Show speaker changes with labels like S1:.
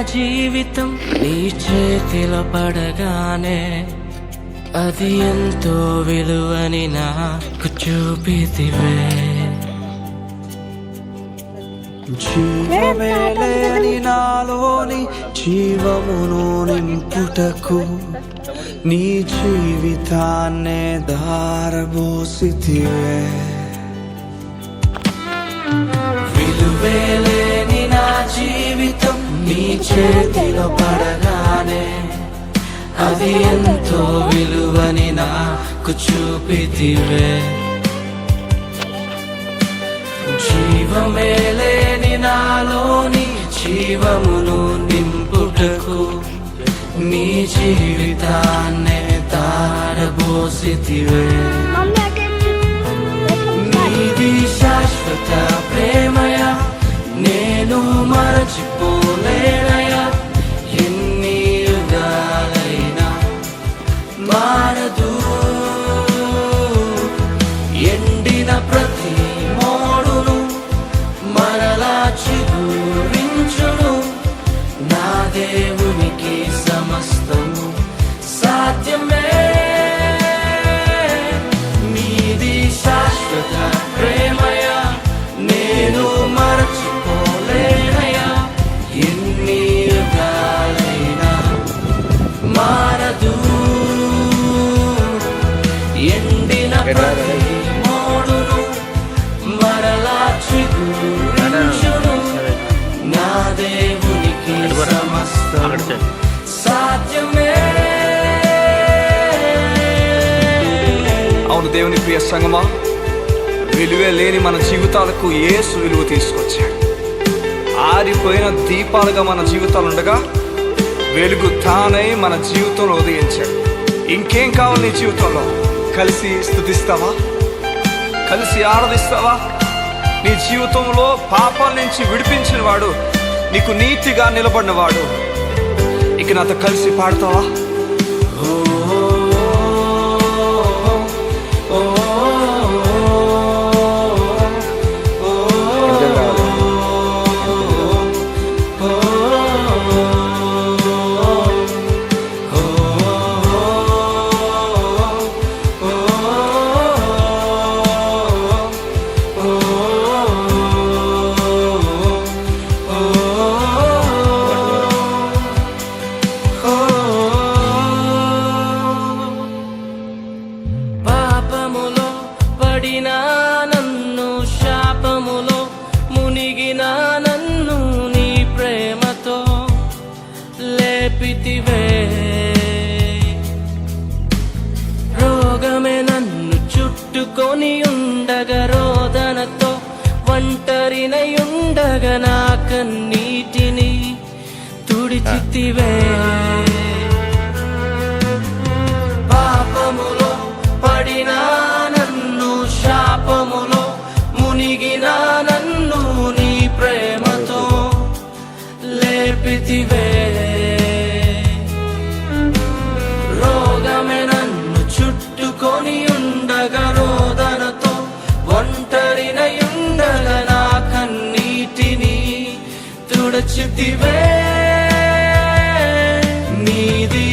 S1: జీవితం నీ చేతిలో పడగానే అది ఎంతో విలువని నాకు చూపితివే.
S2: జీవమే లేని నాలోని జీవమును నింపుటకు నీ జీవితాన్నే ధారబోసితివే.
S1: విలువే లేని నా జీవితం నీ చేతిలో పడగానే అది ఎంతో విలువని నాకు చూపితివే. జీవమే లేని నాలోని జీవమును నింపుటకు నీ జీవితాన్నే ధారబోసితివే. నీది శాశ్వత ప్రేమయ నేను మరచిపోలేనయా. ఎన్ని యుగాలైనా మారదు. ఎండిన ప్రతి మోడును మరలా చిగురించును. నా దేవునికి సమస్తము సాధ్యమే. నీది శాశ్వత ప్రేమయ నేను మరచిపోలేనయా. ఎన్ని యుగాలైనా మారదు. ఎండిన ప్రతి మోడును మరలా చిగురించును. నా దేవునికి సమస్తం సాధ్యమే.
S2: అవును దేవుని ప్రియ సంగమా, విలువే లేని మన జీవితాలకు యేసు విలువ తీసుకొచ్చాడు. ఆరిపోయిన దీపాలుగా మన జీవితాలు ఉండగా వెలుగు తానై మన జీవితంలో ఉదయించాడు. ఇంకేం కావాలి నీ జీవితంలో? కలిసి స్తుతిస్తావా? కలిసి ఆరాధిస్తావా? నీ జీవితంలో పాపాల నుంచి విడిపించిన వాడు, నీకు నీతిగా నిలబడిన వాడు, ఇక నాతో కలిసి పాడతావా?
S1: నన్ను శాపములో మునిగిన నన్ను నీ ప్రేమతో లేపితివే. రోగమే నన్ను చుట్టుకొని ఉండగా రోదనతో ఒంటరినై ఉండగా నా కన్నీటిని తుడిచితివే. పాపములో పడిన శాపములో మునిగిన నన్ను నీ ప్రేమతో లేపితివే. రోగమే నన్ను చుట్టుకొని ఉండగా రోదనతో ఒంటరినై ఉండగా నా కన్నీటిని తుడచితివే. నీది